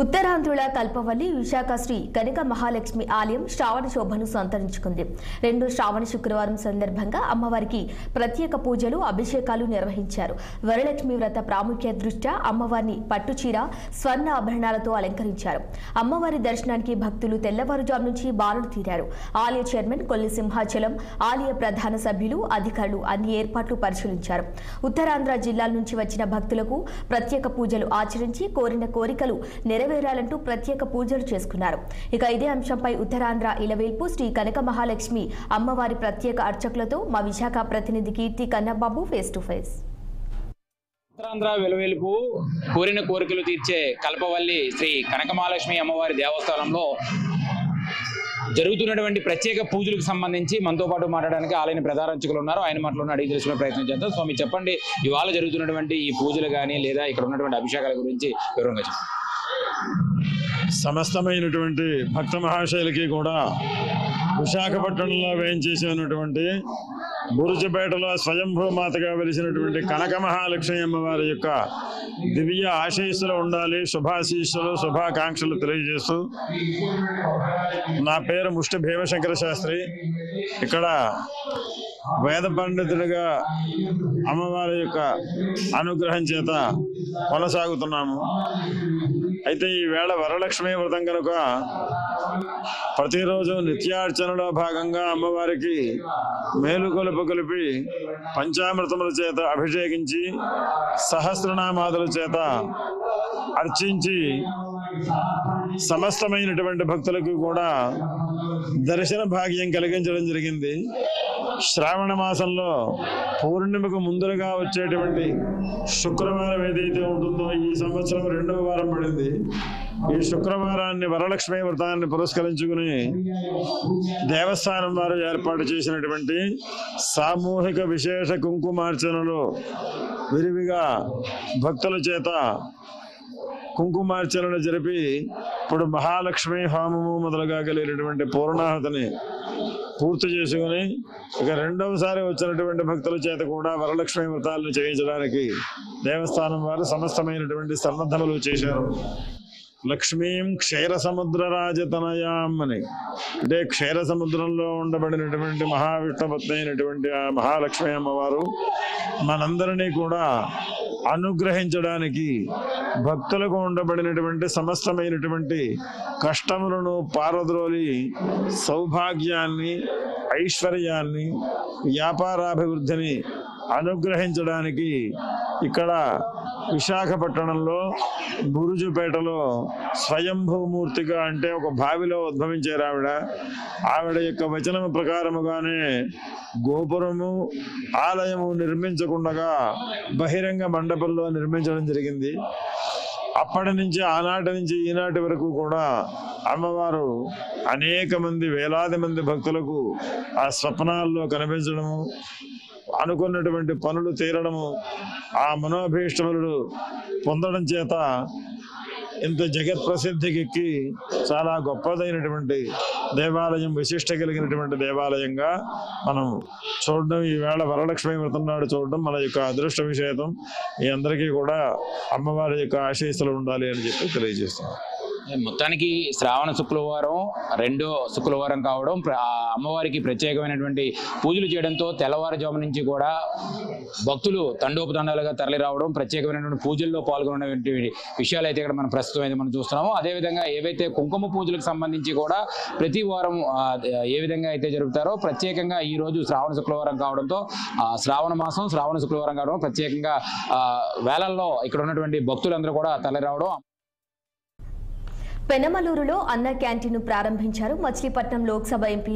ఉత్తరాంధ్రుల కల్పవల్లి విశాఖ శ్రీ కనక మహాలక్ష్మి ఆలయం శ్రావణ శోభను సంతరించుకుంది. రెండో శ్రావణ శుక్రవారం సందర్భంగా అమ్మవారికి ప్రత్యేక పూజలు, అభిషేకాలు నిర్వహించారు. వరలక్ష్మి వ్రత ప్రాముఖ్యత దృష్ట్యా అమ్మవారిని పట్టుచీర, స్వర్ణ ఆభరణాలతో అలంకరించారు. అమ్మవారి దర్శనానికి భక్తులు తెల్లవారుజాము నుంచి బారులు తీరారు. ఆలయ చైర్మన్ కొల్లి సింహాచలం, ఆలయ ప్రధాన సభ్యులు, అధికారులు అన్ని ఏర్పాట్లు పరిశీలించారు. ఉత్తరాంధ్ర జిల్లాల నుంచి వచ్చిన భక్తులకు ప్రత్యేక పూజలు ఆచరించి కోరిన కోరికలు నెరవేరాలంటూ ప్రత్యేక పూజలు చేసుకున్నారు. ఇక ఇదే అంశంపై ఉత్తరాంధ్ర ఇలవేల్పు శ్రీ కనక మహాలక్ష్మి అమ్మవారి ప్రత్యేక అర్చకులతో మా విశాఖ ప్రతినిధి Keerthi Kannababu face to face. Uttarandhra వెలువేలుపు కోరిన కోరికలు తీర్చే కల్పవల్లి శ్రీ కనక మహాలక్ష్మి అమ్మవారి దేవస్థానంలో జరుగుతున్నటువంటి ప్రత్యేక పూజలకు సంబంధించి మనతో పాటు మాట్లాడడానికి ఆలయ ప్రధాన అర్చకులు ఉన్నారు. ఆయన మాటలో అడిగి తెలుసుకునే ప్రయత్నం చేద్దాం. స్వామి, చెప్పండి, ఇవాళ జరుగుతున్నటువంటి ఈ పూజలు కానీ లేదా ఇక్కడ ఉన్నటువంటి అభిషేకాల గురించి వివరంగా చెప్పండి. సమస్తమైనటువంటి భక్త మహాశైలకి కూడా విశాఖపట్నంలో వేయించేసినటువంటి బురుజపేటలో స్వయంభూమాతగా వెలిసినటువంటి కనక మహాలక్ష్మి అమ్మవారి యొక్క దివ్య ఆశీస్సులు ఉండాలి, శుభాశీస్సులు, శుభాకాంక్షలు తెలియజేస్తూ, నా పేరు ముష్టి భీమశంకర శాస్త్రి. ఇక్కడ వేద పండితుడిగా అమ్మవారి యొక్క అనుగ్రహం చేత కొనసాగుతున్నాము. అయితే ఈవేళ వరలక్ష్మి వ్రతం కనుక ప్రతిరోజు నిత్యార్చనలో భాగంగా అమ్మవారికి మేలుకొలుపు కలిపి పంచామృతముల చేత అభిషేకించి సహస్రనామాదుల చేత అర్చించి సమస్తమైనటువంటి భక్తులకు కూడా దర్శన భాగ్యం కలిగించడం జరిగింది. శ్రావణ మాసంలో పూర్ణిమకు ముందుగా వచ్చేటువంటి శుక్రవారం ఏదైతే ఉంటుందో ఈ సంవత్సరం 2వ వారం పడింది. ఈ శుక్రవారాన్ని వరలక్ష్మి వ్రతాన్ని పురస్కరించుకుని దేవస్థానం వారు ఏర్పాటు చేసినటువంటి సామూహిక విశేష కుంకుమార్చనలు విరివిగా భక్తుల చేత కుంకుమార్చనలు జరిపి ఇప్పుడు మహాలక్ష్మి హోమము మొదలుగా కలిగినటువంటి పూర్ణాహుతిని పూర్తి చేసుకుని ఇక రెండవసారి వచ్చినటువంటి భక్తుల చేత కూడా వరలక్ష్మి వ్రతాలను చేయించడానికి దేవస్థానం వారు సమస్తమైనటువంటి సన్నద్ధములు చేశారు. లక్ష్మీం క్షీర సముద్ర రాజతనయాం అని, అంటే క్షీర సముద్రంలో ఉండబడినటువంటి మహావిష్ణుపత్ని అయినటువంటి ఆ మహాలక్ష్మి అమ్మవారు మనందరినీ కూడా అనుగ్రహించడానికి భక్తులకు ఉండబడినటువంటి సమస్తమైనటువంటి కష్టములను పారద్రోలి సౌభాగ్యాన్ని, ఐశ్వర్యాన్ని, వ్యాపారాభివృద్ధిని అనుగ్రహించడానికి ఇక్కడ విశాఖపట్నంలో బురుజుపేటలో స్వయంభూమూర్తిగా, అంటే ఒక బావిలో ఉద్భవించారు ఆవిడ యొక్క వచనము ప్రకారముగానే గోపురము, ఆలయము నిర్మించకుండా బహిరంగ మండపంలో నిర్మించడం జరిగింది. అప్పటి నుంచి ఆనాటి నుంచి ఈనాటి వరకు కూడా అమ్మవారు అనేక మంది, వేలాది మంది భక్తులకు ఆ స్వప్నాల్లో కనిపించడము, అనుకున్నటువంటి పనులు తీరడము, ఆ మనోభీష్టములు పొందడం చేత ఇంత జగత్ ప్రసిద్ధికి చాలా గొప్పదైనటువంటి దేవాలయం, విశిష్ట కలిగినటువంటి దేవాలయంగా మనం చూడడం, ఈవేళ వరలక్ష్మి వ్రతం నాడు చూడడం మన యొక్క అదృష్ట విషయం. ఈ అందరికీ కూడా అమ్మవారి యొక్క ఆశీస్సులు ఉండాలి అని చెప్పి తెలియజేస్తున్నాం. మొత్తానికి శ్రావణ శుక్రవారం రెండో శుక్రవారం కావడం, అమ్మవారికి ప్రత్యేకమైనటువంటి పూజలు చేయడంతో తెల్లవారుజాము నుంచి కూడా భక్తులు తండోపతండాలుగా తరలి రావడం, ప్రత్యేకమైనటువంటి పూజల్లో పాల్గొనేటువంటి విషయాలు అయితే ఇక్కడ మనం ప్రస్తుతం అయితే మనం చూస్తున్నాము. అదేవిధంగా ఏవైతే కుంకుమ పూజలకు సంబంధించి కూడా ప్రతి వారం ఏ విధంగా అయితే జరుపుతారో, ప్రత్యేకంగా ఈ రోజు శ్రావణ శుక్రవారం కావడంతో శ్రావణ మాసం శ్రావణ శుక్రవారం కావడం ప్రత్యేకంగా వేళల్లో ఇక్కడ ఉన్నటువంటి భక్తులందరూ కూడా తరలి రావడం. పెనమలూరులో అన్న క్యాంటీన్ను ప్రారంభించారు. మచిలీపట్నం లోక్సభ ఎంపీ